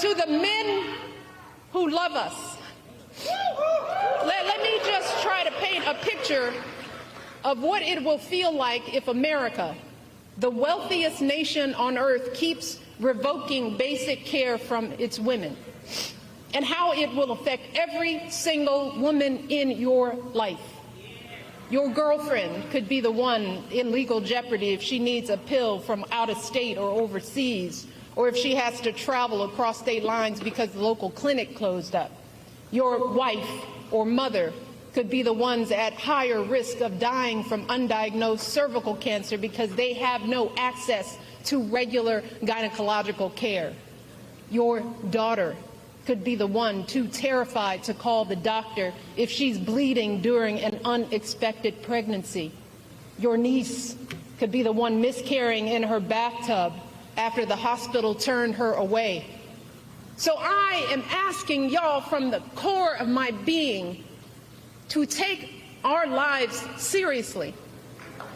to the men who love us, let me just try to paint a picture of what it will feel like if America, the wealthiest nation on earth, keeps revoking basic care from its women, and how it will affect every single woman in your life. Your girlfriend could be the one in legal jeopardy if she needs a pill from out of state or overseas, or if she has to travel across state lines because the local clinic closed up. Your wife or mother could be the ones at higher risk of dying from undiagnosed cervical cancer because they have no access to regular gynecological care. Your daughter could be the one too terrified to call the doctor if she's bleeding during an unexpected pregnancy. Your niece could be the one miscarrying in her bathtub after the hospital turned her away. So I am asking y'all from the core of my being to take our lives seriously.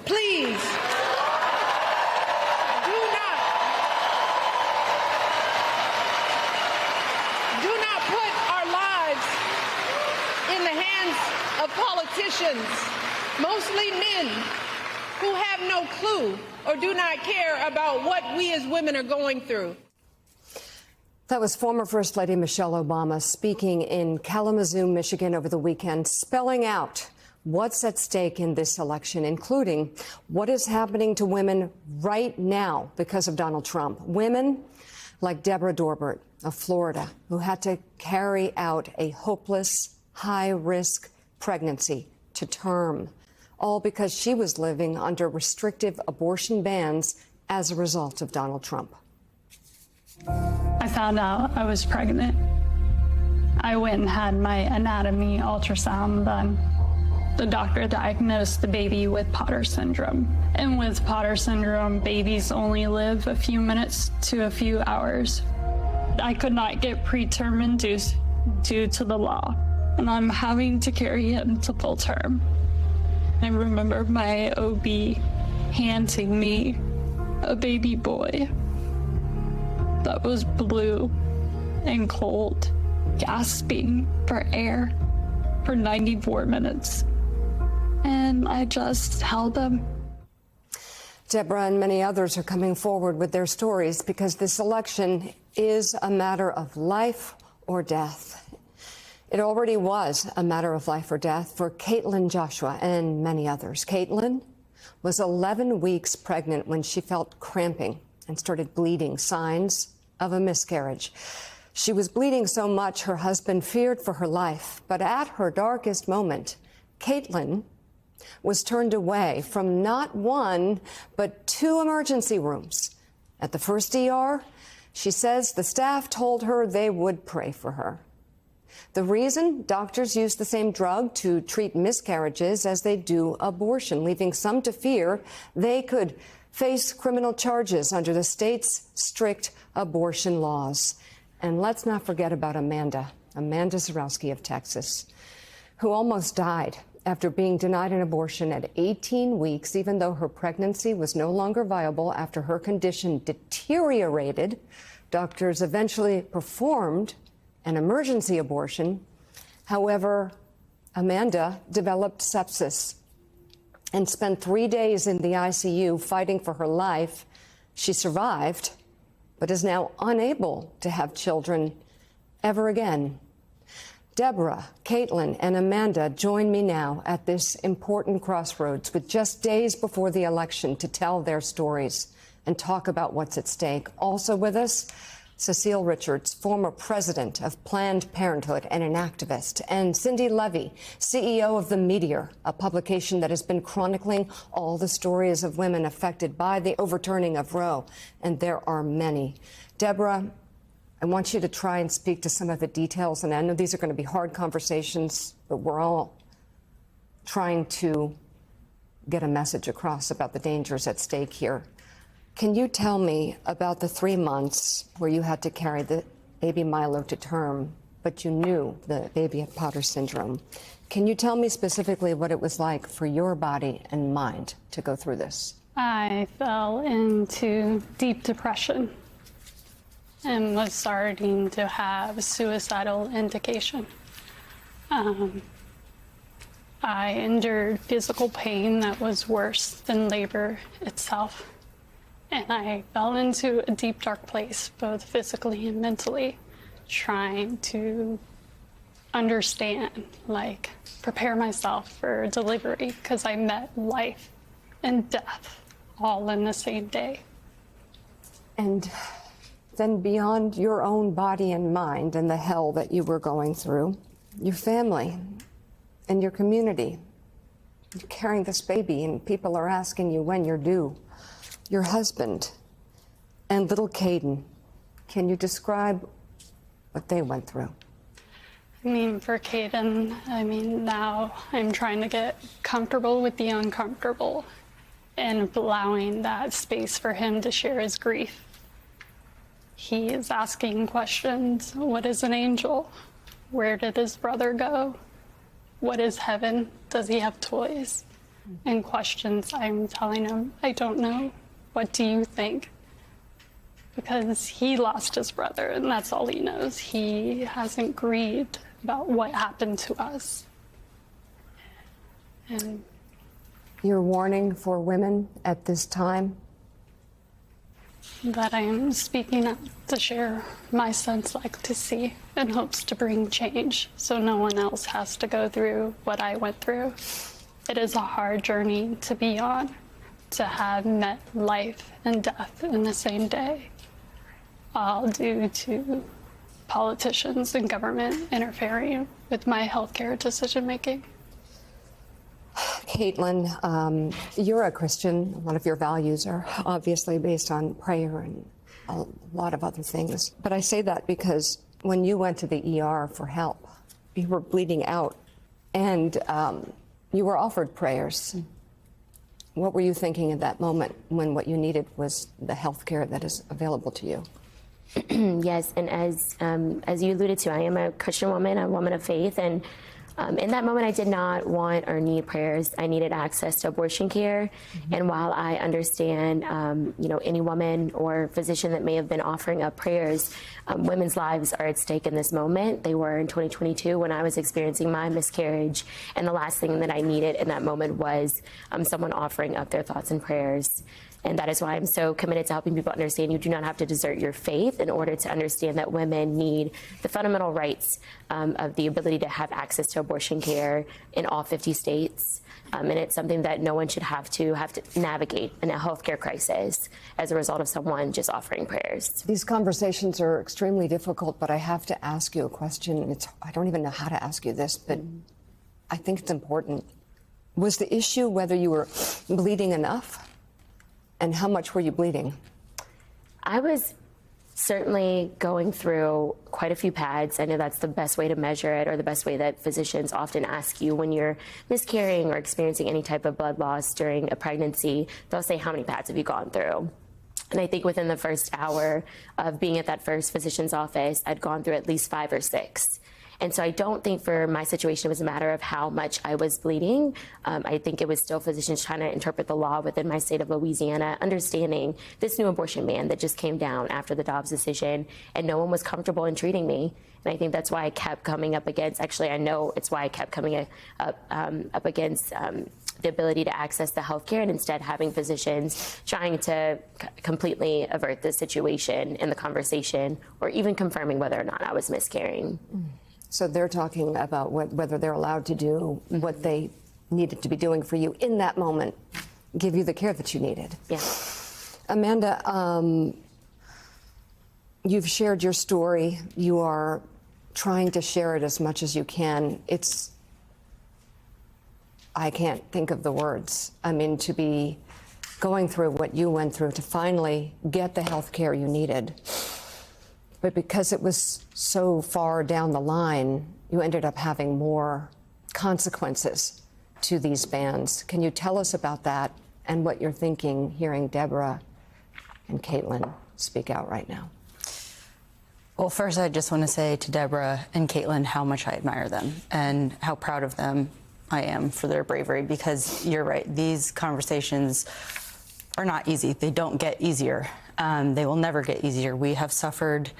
Please, do not put our lives in the hands of politicians, mostly men, who have no clue or do not care about what we as women are going through. That was former First Lady Michelle Obama speaking in Kalamazoo, Michigan over the weekend, spelling out what's at stake in this election, including what is happening to women right now because of Donald Trump. Women like Deborah Dorbert of Florida, who had to carry out a hopeless, high-risk pregnancy to term, all because she was living under restrictive abortion bans as a result of Donald Trump. I found out I was pregnant. I went and had my anatomy ultrasound done. The doctor diagnosed the baby with Potter syndrome. And with Potter syndrome, babies only live a few minutes to a few hours. I could not get preterm induced due to the law, and I'm having to carry him to full term. I remember my OB handing me a baby boy that was blue and cold, gasping for air for 94 minutes. And I just held him. Deborah and many others are coming forward with their stories because this election is a matter of life or death. It already was a matter of life or death for Caitlin Joshua and many others. Caitlin was 11 weeks pregnant when she felt cramping and started bleeding, signs of a miscarriage. She was bleeding so much her husband feared for her life, but at her darkest moment, Caitlin was turned away from not one, but 2 emergency rooms. At the first ER, she says the staff told her they would pray for her. The reason? Doctors use the same drug to treat miscarriages as they do abortion, leaving some to fear they could face criminal charges under the state's strict abortion laws. And let's not forget about Amanda Zarowski of Texas, who almost died after being denied an abortion at 18 weeks, even though her pregnancy was no longer viable after her condition deteriorated. Doctors eventually performed an emergency abortion. However, Amanda developed sepsis and spent 3 days in the ICU fighting for her life. She survived, but is now unable to have children ever again. Deborah, Caitlin, and Amanda join me now at this important crossroads with just days before the election to tell their stories and talk about what's at stake. Also with us, Cecile Richards, former president of Planned Parenthood and an activist, and Cindy Levy, CEO of The Meteor, a publication that has been chronicling all the stories of women affected by the overturning of Roe, and there are many. Deborah, I want you to try and speak to some of the details, and I know these are going to be hard conversations, but we're all trying to get a message across about the dangers at stake here. Can you tell me about the 3 months where you had to carry the baby Milo to term, but you knew the baby had Potter syndrome? Can you tell me specifically what it was like for your body and mind to go through this? I fell into deep depression. and was starting to have suicidal indication. I endured physical pain that was worse than labor itself. And I fell into a deep, dark place, both physically and mentally, trying to understand, like, prepare myself for delivery, because I met life and death all in the same day. And then beyond your own body and mind and the hell that you were going through, your family and your community. You're carrying this baby and people are asking you when you're due. Your husband and little Caden. Can you describe what they went through? I mean, for Caden, now I'm trying to get comfortable with the uncomfortable and allowing that space for him to share his grief. He is asking questions. What is an angel? Where did his brother go? What is heaven? Does he have toys? And questions I'm telling him, I don't know. What do you think? Because he lost his brother, and that's all he knows. He hasn't grieved about what happened to us. And your warning for women at this time? That I am speaking up to share my son's legacy in hopes to bring change so no one else has to go through what I went through. It is a hard journey to be on, to have met life and death in the same day, all due to politicians and government interfering with my healthcare decision-making. Caitlin, you're a Christian. A lot of your values are obviously based on prayer and a lot of other things. But I say that because when you went to the ER for help, you were bleeding out and you were offered prayers. What were you thinking at that moment when what you needed was the health care that is available to you? Yes, and as you alluded to, I am a Christian woman, a woman of faith, and in that moment, I did not want or need prayers. I needed access to abortion care. Mm-hmm. And while I understand, any woman or physician that may have been offering up prayers, women's lives are at stake in this moment. They were in 2022 when I was experiencing my miscarriage. And the last thing that I needed in that moment was someone offering up their thoughts and prayers. And that is why I'm so committed to helping people understand you do not have to desert your faith in order to understand that women need the fundamental rights of the ability to have access to abortion care in all 50 states. And it's something that no one should have to navigate in a healthcare crisis as a result of someone just offering prayers. These conversations are extremely difficult, but I have to ask you a question. I don't even know how to ask you this, but I think it's important. Was the issue whether you were bleeding enough? And how much were you bleeding? I was certainly going through quite a few pads. I know that's the best way to measure it, or the best way that physicians often ask you when you're miscarrying or experiencing any type of blood loss during a pregnancy. They'll say, how many pads have you gone through? And I think within the first hour of being at that first physician's office, I'd gone through at least 5 or 6. And so I don't think for my situation it was a matter of how much I was bleeding. I think it was still physicians trying to interpret the law within my state of Louisiana, understanding this new abortion ban that just came down after the Dobbs decision, and no one was comfortable in treating me. And I think that's why I kept coming up against, actually I know it's why I kept coming up against the ability to access the health care, and instead having physicians trying to completely avert the situation in the conversation, or even confirming whether or not I was miscarrying. So they're talking about whether they're allowed to do what they needed to be doing for you in that moment, give you the care that you needed. Yeah. Amanda, you've shared your story. You are trying to share it as much as you can. I can't think of the words. I mean, to be going through what you went through to finally get the health care you needed. But because it was so far down the line, you ended up having more consequences to these bans. Can you tell us about that and what you're thinking, hearing Deborah and Caitlin speak out right now? Well, first, I just want to say to Deborah and Caitlin how much I admire them and how proud of them I am for their bravery, because you're right, these conversations are not easy. They don't get easier. They will never get easier. We have suffered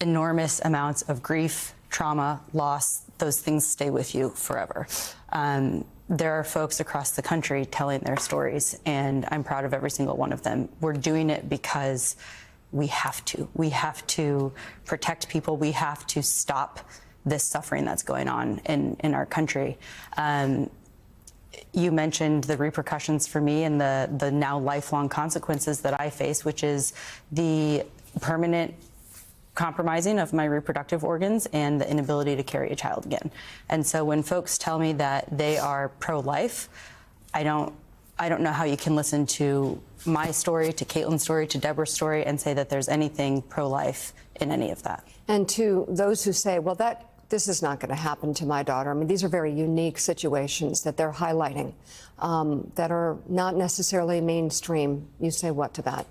enormous amounts of grief, trauma, loss. Those things stay with you forever. There are folks across the country telling their stories, and I'm proud of every single one of them. We're doing it because we have to. We have to protect people. We have to stop this suffering that's going on in our country. You mentioned the repercussions for me and the now lifelong consequences that I face, which is the permanent compromising of my reproductive organs and the inability to carry a child again. And so when folks tell me that they are pro-life, I don't know how you can listen to my story, to Caitlin's story, to Deborah's story, and say that there's anything pro-life in any of that. And to those who say, well, this is not going to happen to my daughter. I mean, these are very unique situations that they're highlighting that are not necessarily mainstream. You say what to that?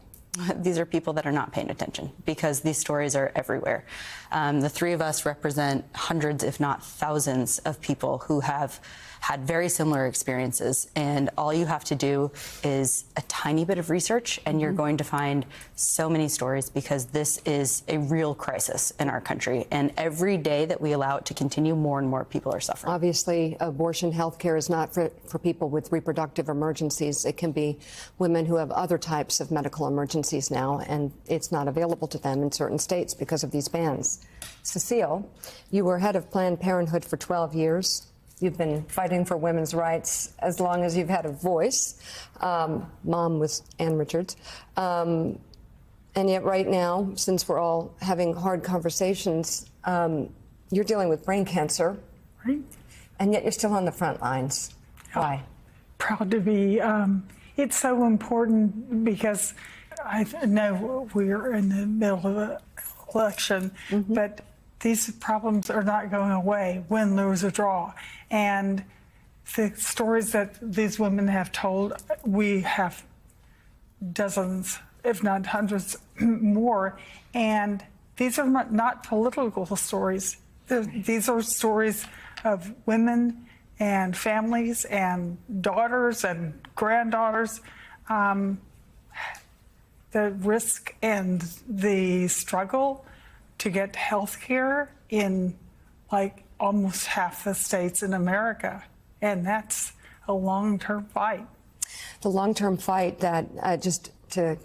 These are people that are not paying attention because these stories are everywhere. The three of us represent hundreds, if not thousands, of people who have had very similar experiences. And all you have to do is a tiny bit of research, and you're going to find so many stories because this is a real crisis in our country. And every day that we allow it to continue, more and more people are suffering. Obviously, abortion health care is not for people with reproductive emergencies. It can be women who have other types of medical emergencies now, and it's not available to them in certain states because of these bans. Cecile, you were head of Planned Parenthood for 12 years. You've been fighting for women's rights as long as you've had a voice. Mom was Ann Richards. And yet right now, since we're all having hard conversations, you're dealing with brain cancer. Right. And yet you're still on the front lines. Why? Proud to be. It's so important because I know we're in the middle of an election, but these problems are not going away, win, lose, or draw. And the stories that these women have told, we have dozens, if not hundreds more. And these are not political stories. These are stories of women and families and daughters and granddaughters. The risk and the struggle to get health care in like almost half the states in America. And that's a long-term fight. The long-term fight that, just to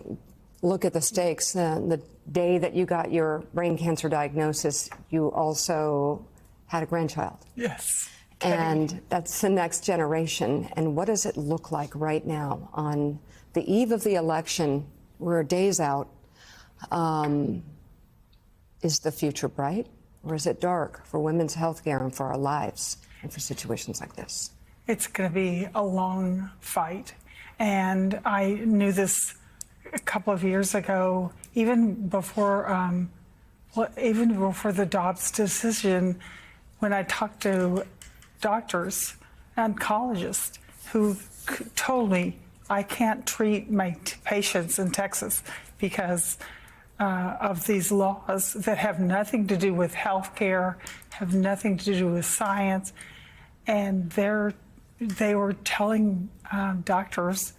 look at the stakes, the day that you got your brain cancer diagnosis, you also had a grandchild. Yes. And that's the next generation. And what does it look like right now on the eve of the election? We're days out. Is the future bright, or is it dark for women's health care and for our lives and for situations like this? It's going to be a long fight. And I knew this a couple of years ago, even before the Dobbs decision, when I talked to doctors, oncologists, who told me I can't treat my patients in Texas because of these laws that have nothing to do with health care, have nothing to do with science. And they were telling doctors,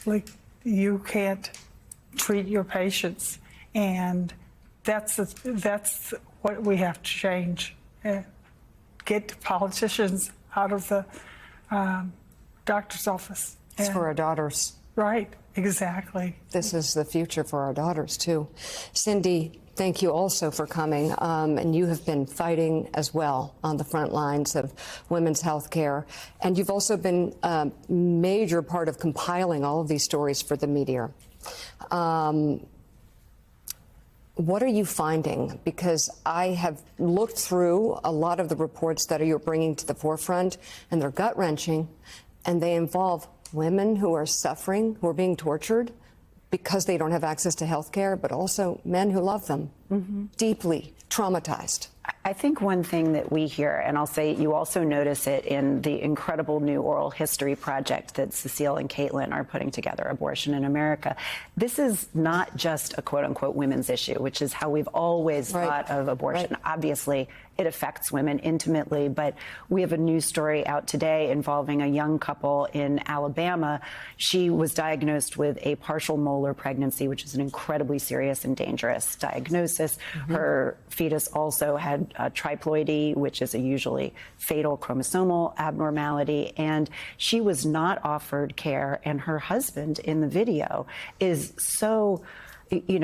like, you can't treat your patients. And that's what we have to change. Get politicians out of the doctor's office. It's for our daughters. Right, exactly. This is the future for our daughters, too. Cindy, thank you also for coming. And you have been fighting as well on the front lines of women's health care. And you've also been a major part of compiling all of these stories for the media. What are you finding? Because I have looked through a lot of the reports that you're bringing to the forefront, and they're gut-wrenching, and they involve women who are suffering, who are being tortured because they don't have access to health care, but also men who love them. deeply traumatized. I think one thing that we hear, and I'll say you also notice it in the incredible new oral history project that Cecile and Caitlin are putting together, Abortion in America. This is not just a quote unquote women's issue, which is how we've always thought of abortion. Obviously, it affects women intimately, but we have a news story out today involving a young couple in Alabama. She was diagnosed with a partial molar pregnancy, which is an incredibly serious and dangerous diagnosis. Her fetus also had triploidy, which is a usually fatal chromosomal abnormality, and she was not offered care. And her husband in the video is so,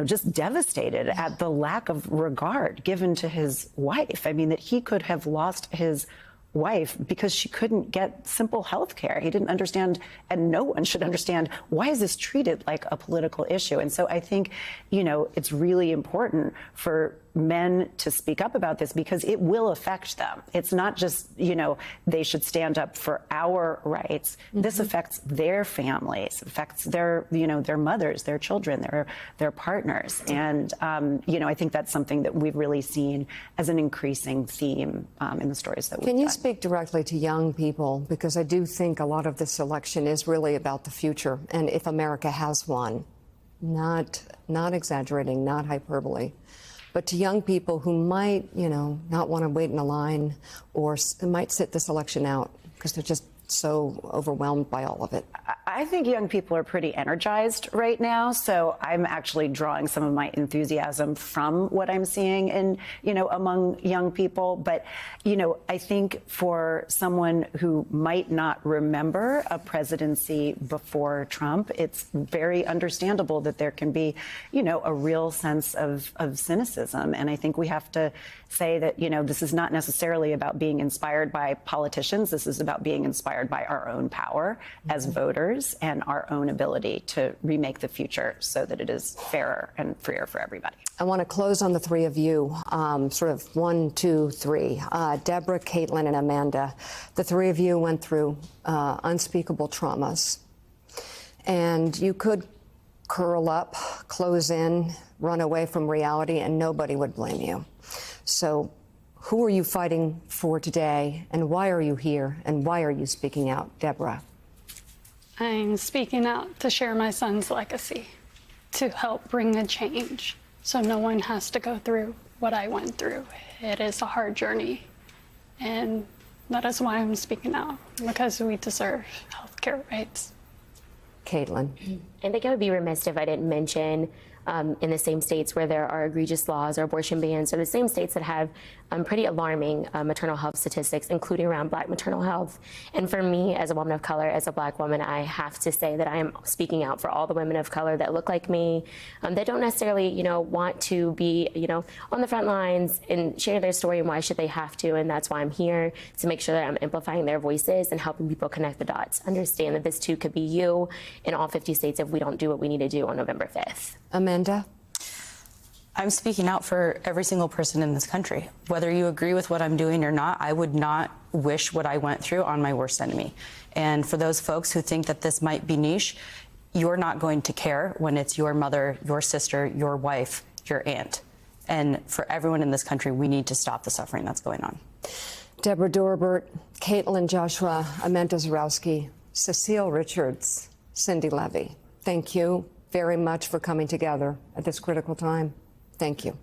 just devastated at the lack of regard given to his wife. I mean, that he could have lost his wife because she couldn't get simple health care. He didn't understand, and no one should understand, why is this treated like a political issue? And so I think, it's really important for men to speak up about this because it will affect them. It's not just, they should stand up for our rights. This affects their families, affects their, their mothers, their children, their partners. And, I think that's something that we've really seen as an increasing theme in the stories that we've done. Can you speak directly to young people? Because I do think a lot of this election is really about the future, and if America has one, not exaggerating, not hyperbole, but to young people who might, not want to wait in a line or might sit this election out because they're just so overwhelmed by all of it. I think young people are pretty energized right now, so I'm actually drawing some of my enthusiasm from what I'm seeing in, among young people. But, I think for someone who might not remember a presidency before Trump, it's very understandable that there can be, a real sense of cynicism. And I think we have to say that, this is not necessarily about being inspired by politicians. This is about being inspired by our own power as voters and our own ability to remake the future so that it is fairer and freer for everybody. I want to close on the three of you, sort of 1, 2, 3. Deborah, Caitlin, and Amanda. The three of you went through unspeakable traumas. And you could curl up, close in, run away from reality, and nobody would blame you. So who are you fighting for today, and why are you here, and why are you speaking out? Deborah. I'm speaking out to share my son's legacy, to help bring a change so no one has to go through what I went through. It is a hard journey, and that is why I'm speaking out, because we deserve health care rights. Caitlin. I think I would be remiss if I didn't mention in the same states where there are egregious laws or abortion bans, or the same states that have pretty alarming maternal health statistics, including around Black maternal health. And for me, as a woman of color, as a Black woman, I have to say that I am speaking out for all the women of color that look like me, that don't necessarily, want to be, on the front lines and share their story, and why should they have to? And that's why I'm here, to make sure that I'm amplifying their voices and helping people connect the dots. Understand that this too could be you in all 50 states if we don't do what we need to do on November 5th. Amanda? I'm speaking out for every single person in this country. Whether you agree with what I'm doing or not, I would not wish what I went through on my worst enemy. And for those folks who think that this might be niche, you're not going to care when it's your mother, your sister, your wife, your aunt. And for everyone in this country, we need to stop the suffering that's going on. Deborah Dorbert, Caitlin Joshua, Amanda Zarowski, Cecile Richards, Cindy Levy. Thank you very much for coming together at this critical time. Thank you.